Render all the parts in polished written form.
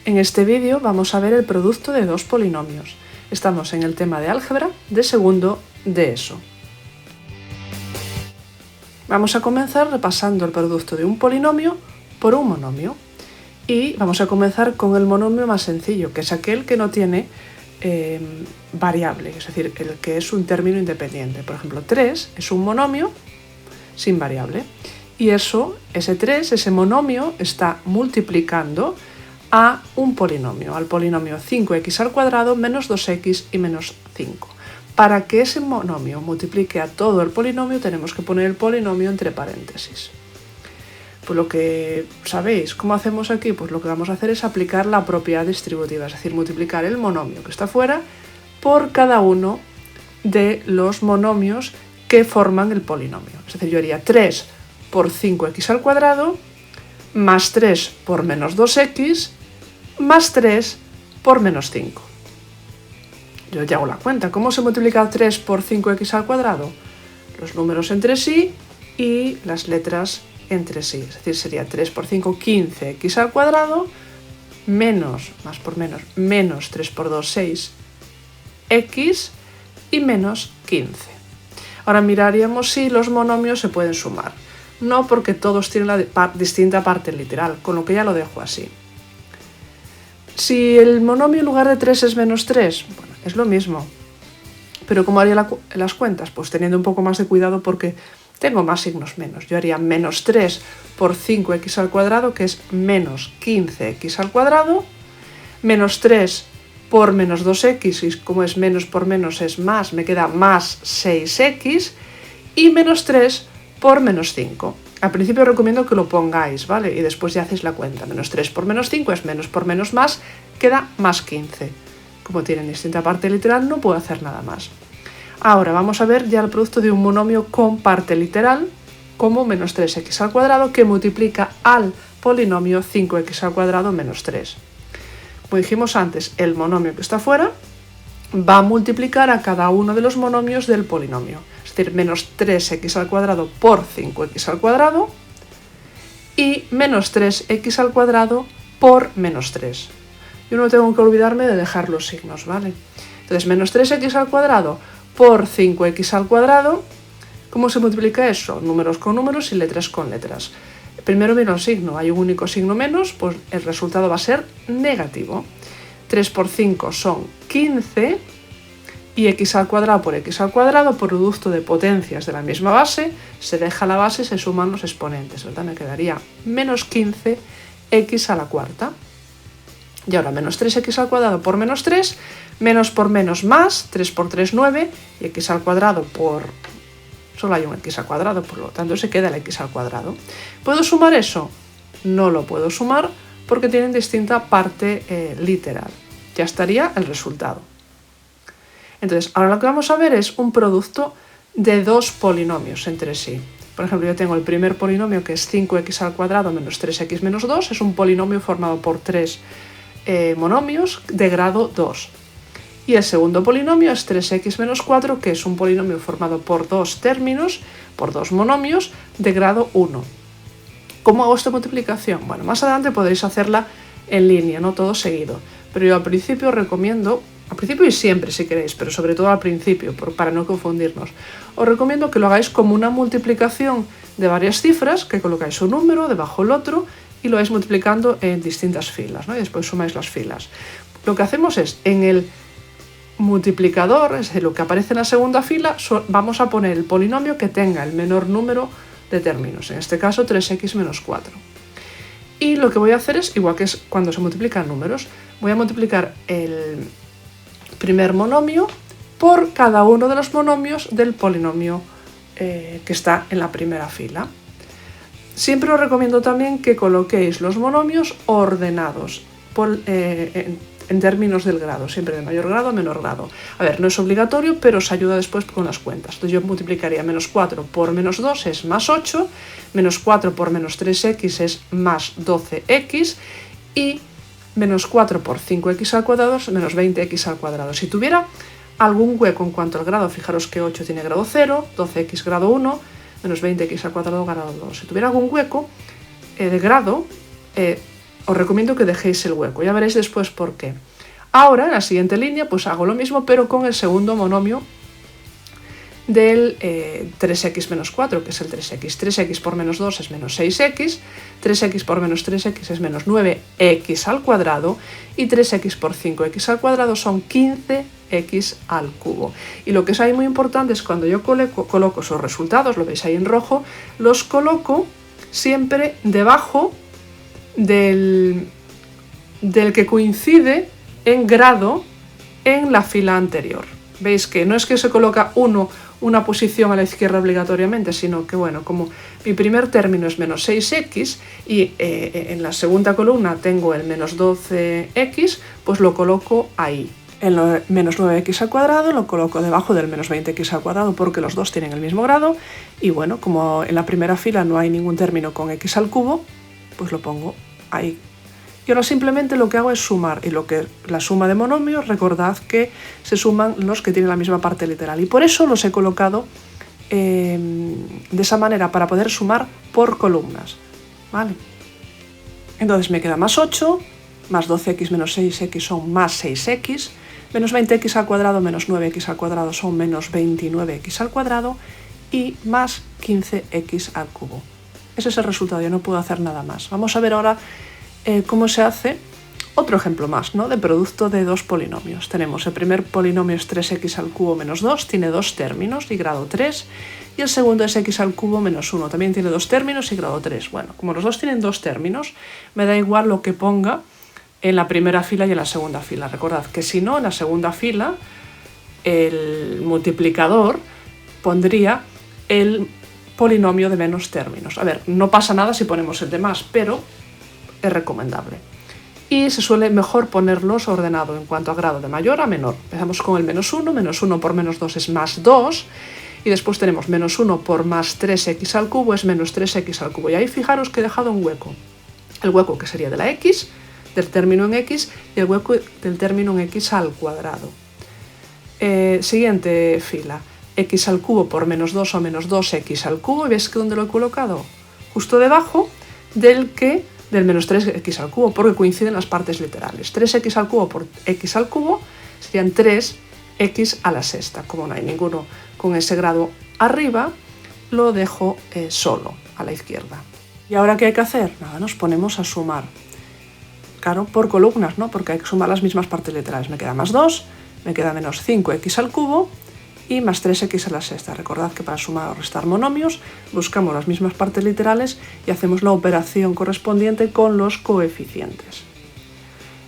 En este vídeo vamos a ver el producto de dos polinomios. Estamos en el tema de álgebra de segundo de ESO. Vamos a comenzar repasando el producto de un polinomio por un monomio. Y vamos a comenzar con el monomio más sencillo, que es aquel que no tiene variable, es decir, el que es un término independiente. Por ejemplo, 3 es un monomio sin variable. Y ese 3, ese monomio, está multiplicando a un polinomio, al polinomio 5x al cuadrado menos 2x y menos 5. Para que ese monomio multiplique a todo el polinomio tenemos que poner el polinomio entre paréntesis. Pues lo que sabéis, ¿cómo hacemos aquí? Pues lo que vamos a hacer es aplicar la propiedad distributiva, es decir, multiplicar el monomio que está fuera por cada uno de los monomios que forman el polinomio. Es decir, yo haría 3 por 5x al cuadrado más 3 por menos 2x más 3 por menos 5. Yo ya hago la cuenta. ¿Cómo se multiplica 3 por 5x al cuadrado? Los números entre sí y las letras entre sí. Es decir, sería 3 por 5, 15x al cuadrado, menos, más por menos 3 por 2, 6x y menos 15. Ahora miraríamos si los monomios se pueden sumar. No, porque todos tienen la distinta parte literal, con lo que ya lo dejo así. Si el monomio en lugar de 3 es menos 3, bueno, es lo mismo. Pero ¿cómo haría las cuentas? Pues teniendo un poco más de cuidado porque tengo más signos menos. Yo haría menos 3 por 5x al cuadrado, que es menos 15x al cuadrado, menos 3 por menos 2x, y como es menos por menos es más, me queda más 6x, y menos 3 por menos 5. Al principio recomiendo que lo pongáis, ¿vale? Y después ya hacéis la cuenta. Menos 3 por menos 5 es menos por menos más, queda más 15. Como tienen distinta parte literal, no puedo hacer nada más. Ahora vamos a ver ya el producto de un monomio con parte literal, como menos 3x al cuadrado, que multiplica al polinomio 5x al cuadrado menos 3. Como dijimos antes, el monomio que está fuera va a multiplicar a cada uno de los monomios del polinomio. Es decir, menos 3x al cuadrado por 5x al cuadrado y menos 3x al cuadrado por menos 3. Yo no tengo que olvidarme de dejar los signos, ¿vale? Entonces, menos 3x al cuadrado por 5x al cuadrado, ¿cómo se multiplica eso? Números con números y letras con letras. Primero miro el signo, hay un único signo menos, pues el resultado va a ser negativo. 3 por 5 son 15 y x al cuadrado por x al cuadrado, producto de potencias de la misma base, se deja la base y se suman los exponentes, ¿verdad? Me quedaría menos 15x a la cuarta. Y ahora menos 3x al cuadrado por menos 3, menos por menos más, 3 por 3, 9, y x al cuadrado por... solo hay un x al cuadrado, por lo tanto se queda el x al cuadrado. ¿Puedo sumar eso? No lo puedo sumar porque tienen distinta parte literal. Ya estaría el resultado. Entonces, ahora lo que vamos a ver es un producto de dos polinomios entre sí. Por ejemplo, yo tengo el primer polinomio que es 5x al cuadrado menos 3x menos 2. Es un polinomio formado por tres monomios de grado 2. Y el segundo polinomio es 3x menos 4, que es un polinomio formado por dos términos, por dos monomios de grado 1. ¿Cómo hago esta multiplicación? Bueno, más adelante podréis hacerla en línea, no todo seguido. Pero yo al principio recomiendo, al principio y siempre si queréis, pero sobre todo al principio, para no confundirnos, os recomiendo que lo hagáis como una multiplicación de varias cifras, que colocáis un número debajo el otro y lo vais multiplicando en distintas filas, ¿no? Y después sumáis las filas. Lo que hacemos es, en el multiplicador, es decir, lo que aparece en la segunda fila, vamos a poner el polinomio que tenga el menor número de términos, en este caso 3x menos 4. Y lo que voy a hacer es, igual que es cuando se multiplican números, voy a multiplicar el primer monomio por cada uno de los monomios del polinomio que está en la primera fila. Siempre os recomiendo también que coloquéis los monomios ordenados en términos del grado, siempre de mayor grado a menor grado. A ver, no es obligatorio, pero os ayuda después con las cuentas. Entonces yo multiplicaría menos 4 por menos 2 es más 8, menos 4 por menos 3x es más 12x y menos 4 por 5x al cuadrado es menos 20x al cuadrado. Si tuviera algún hueco en cuanto al grado, fijaros que 8 tiene grado 0, 12x grado 1, menos 20x al cuadrado grado 2. Si tuviera algún hueco de grado, os recomiendo que dejéis el hueco, ya veréis después por qué. Ahora, en la siguiente línea, pues hago lo mismo, pero con el segundo monomio del 3x menos 4, que es el 3x. 3x por menos 2 es menos 6x, 3x por menos 3x es menos 9x al cuadrado, y 3x por 5x al cuadrado son 15x al cubo. Y lo que es ahí muy importante es cuando yo coloco esos resultados, lo veis ahí en rojo, los coloco siempre debajo del que coincide en grado en la fila anterior. Veis que no es que se coloca una posición a la izquierda obligatoriamente, sino que, bueno, como mi primer término es menos 6x y en la segunda columna tengo el menos 12x, pues lo coloco ahí. El menos 9x al cuadrado lo coloco debajo del menos 20x al cuadrado porque los dos tienen el mismo grado, y bueno, como en la primera fila no hay ningún término con x al cubo, pues lo pongo ahí. Y ahora simplemente lo que hago es sumar, y la suma de monomios, recordad que se suman los que tienen la misma parte literal, y por eso los he colocado de esa manera, para poder sumar por columnas, ¿vale? Entonces me queda más 8, más 12x menos 6x son más 6x, menos 20x al cuadrado menos 9x al cuadrado son menos 29x al cuadrado, y más 15x al cubo. Ese es el resultado, yo no puedo hacer nada más. Vamos a ver ahora cómo se hace otro ejemplo más, ¿no?, de producto de dos polinomios. Tenemos el primer polinomio es 3x al cubo menos 2, tiene dos términos y grado 3, y el segundo es x al cubo menos 1, también tiene dos términos y grado 3. Bueno, como los dos tienen dos términos, me da igual lo que ponga en la primera fila y en la segunda fila. Recordad que si no, en la segunda fila el multiplicador pondría el polinomio de menos términos. A ver, no pasa nada si ponemos el de más, pero es recomendable. Y se suele mejor ponerlos ordenado en cuanto a grado, de mayor a menor. Empezamos con el menos 1 por menos 2 es más 2, y después tenemos menos 1 por más 3x al cubo es menos 3x al cubo. Y ahí fijaros que he dejado un hueco. El hueco que sería de la x, del término en x, y el hueco del término en x al cuadrado. Siguiente fila, x al cubo por menos 2 o menos 2x al cubo, y ves que ¿dónde lo he colocado? Justo debajo del menos 3x al cubo, porque coinciden las partes literales. 3x al cubo por x al cubo serían 3x a la sexta. Como no hay ninguno con ese grado arriba, lo dejo solo a la izquierda. ¿Y ahora qué hay que hacer? Nada, nos ponemos a sumar. Claro, por columnas, ¿no?, porque hay que sumar las mismas partes literales. Me queda más 2, me queda menos 5x al cubo y más 3x a la sexta. Recordad que para sumar o restar monomios buscamos las mismas partes literales y hacemos la operación correspondiente con los coeficientes.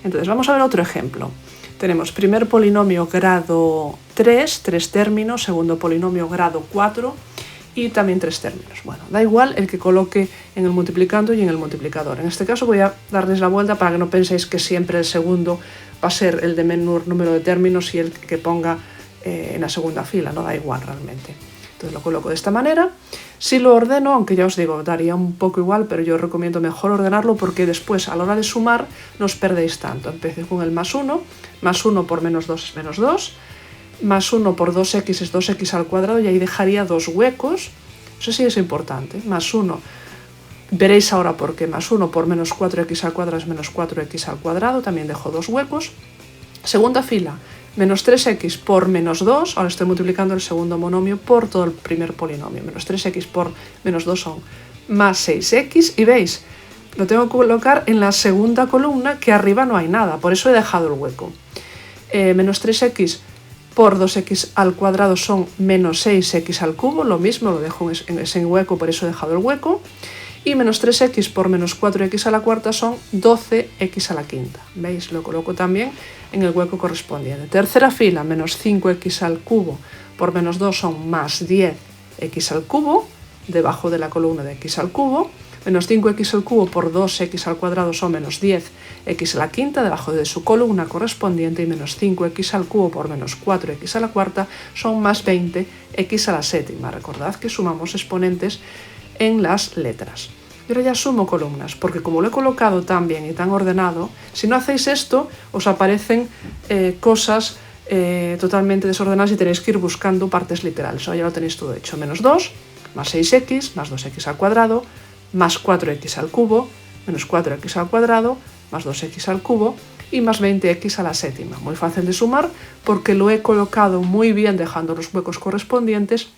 Entonces vamos a ver otro ejemplo. Tenemos primer polinomio grado 3, 3 términos, segundo polinomio grado 4 y también 3 términos. Bueno, da igual el que coloque en el multiplicando y en el multiplicador. En este caso voy a darles la vuelta para que no penséis que siempre el segundo va a ser el de menor número de términos y el que ponga en la segunda fila, no da igual realmente. Entonces lo coloco de esta manera. Si lo ordeno, aunque ya os digo, daría un poco igual, pero yo recomiendo mejor ordenarlo porque después a la hora de sumar no os perdéis tanto. Empecé con el más 1 por menos 2 es menos 2, más 1 por 2x es 2x al cuadrado, y ahí dejaría dos huecos. Eso sí es importante. Más 1, veréis ahora por qué, más 1 por menos 4x al cuadrado es menos 4x al cuadrado, también dejo dos huecos. Segunda fila, menos 3x por menos 2, ahora estoy multiplicando el segundo monomio por todo el primer polinomio. Menos 3x por menos 2 son más 6x, y veis, lo tengo que colocar en la segunda columna, que arriba no hay nada, por eso he dejado el hueco. Menos 3x por 2x al cuadrado son menos 6x al cubo, lo mismo, lo dejo en ese hueco, por eso he dejado el hueco. Y menos 3x por menos 4x a la cuarta son 12x a la quinta. ¿Veis? Lo coloco también en el hueco correspondiente. Tercera fila, menos 5x al cubo por menos 2 son más 10x al cubo, debajo de la columna de x al cubo. Menos 5x al cubo por 2x al cuadrado son menos 10x a la quinta, debajo de su columna correspondiente. Y menos 5x al cubo por menos 4x a la cuarta son más 20x a la séptima. Recordad que sumamos exponentes en las letras. Y ahora ya sumo columnas, porque como lo he colocado tan bien y tan ordenado, si no hacéis esto, os aparecen cosas totalmente desordenadas y tenéis que ir buscando partes literales. Ahora ya lo tenéis todo hecho. Menos 2, más 6x, más 2x al cuadrado, más 4x al cubo, menos 4x al cuadrado, más 2x al cubo y más 20x a la séptima. Muy fácil de sumar porque lo he colocado muy bien dejando los huecos correspondientes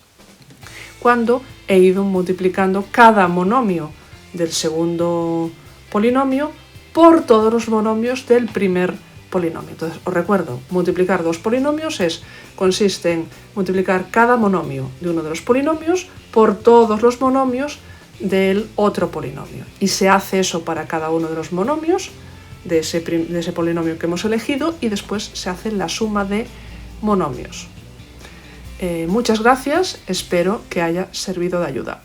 cuando he ido multiplicando cada monomio del segundo polinomio por todos los monomios del primer polinomio. Entonces, os recuerdo, multiplicar dos polinomios consiste en multiplicar cada monomio de uno de los polinomios por todos los monomios del otro polinomio. Y se hace eso para cada uno de los monomios de ese polinomio que hemos elegido y después se hace la suma de monomios. Muchas gracias, espero que haya servido de ayuda.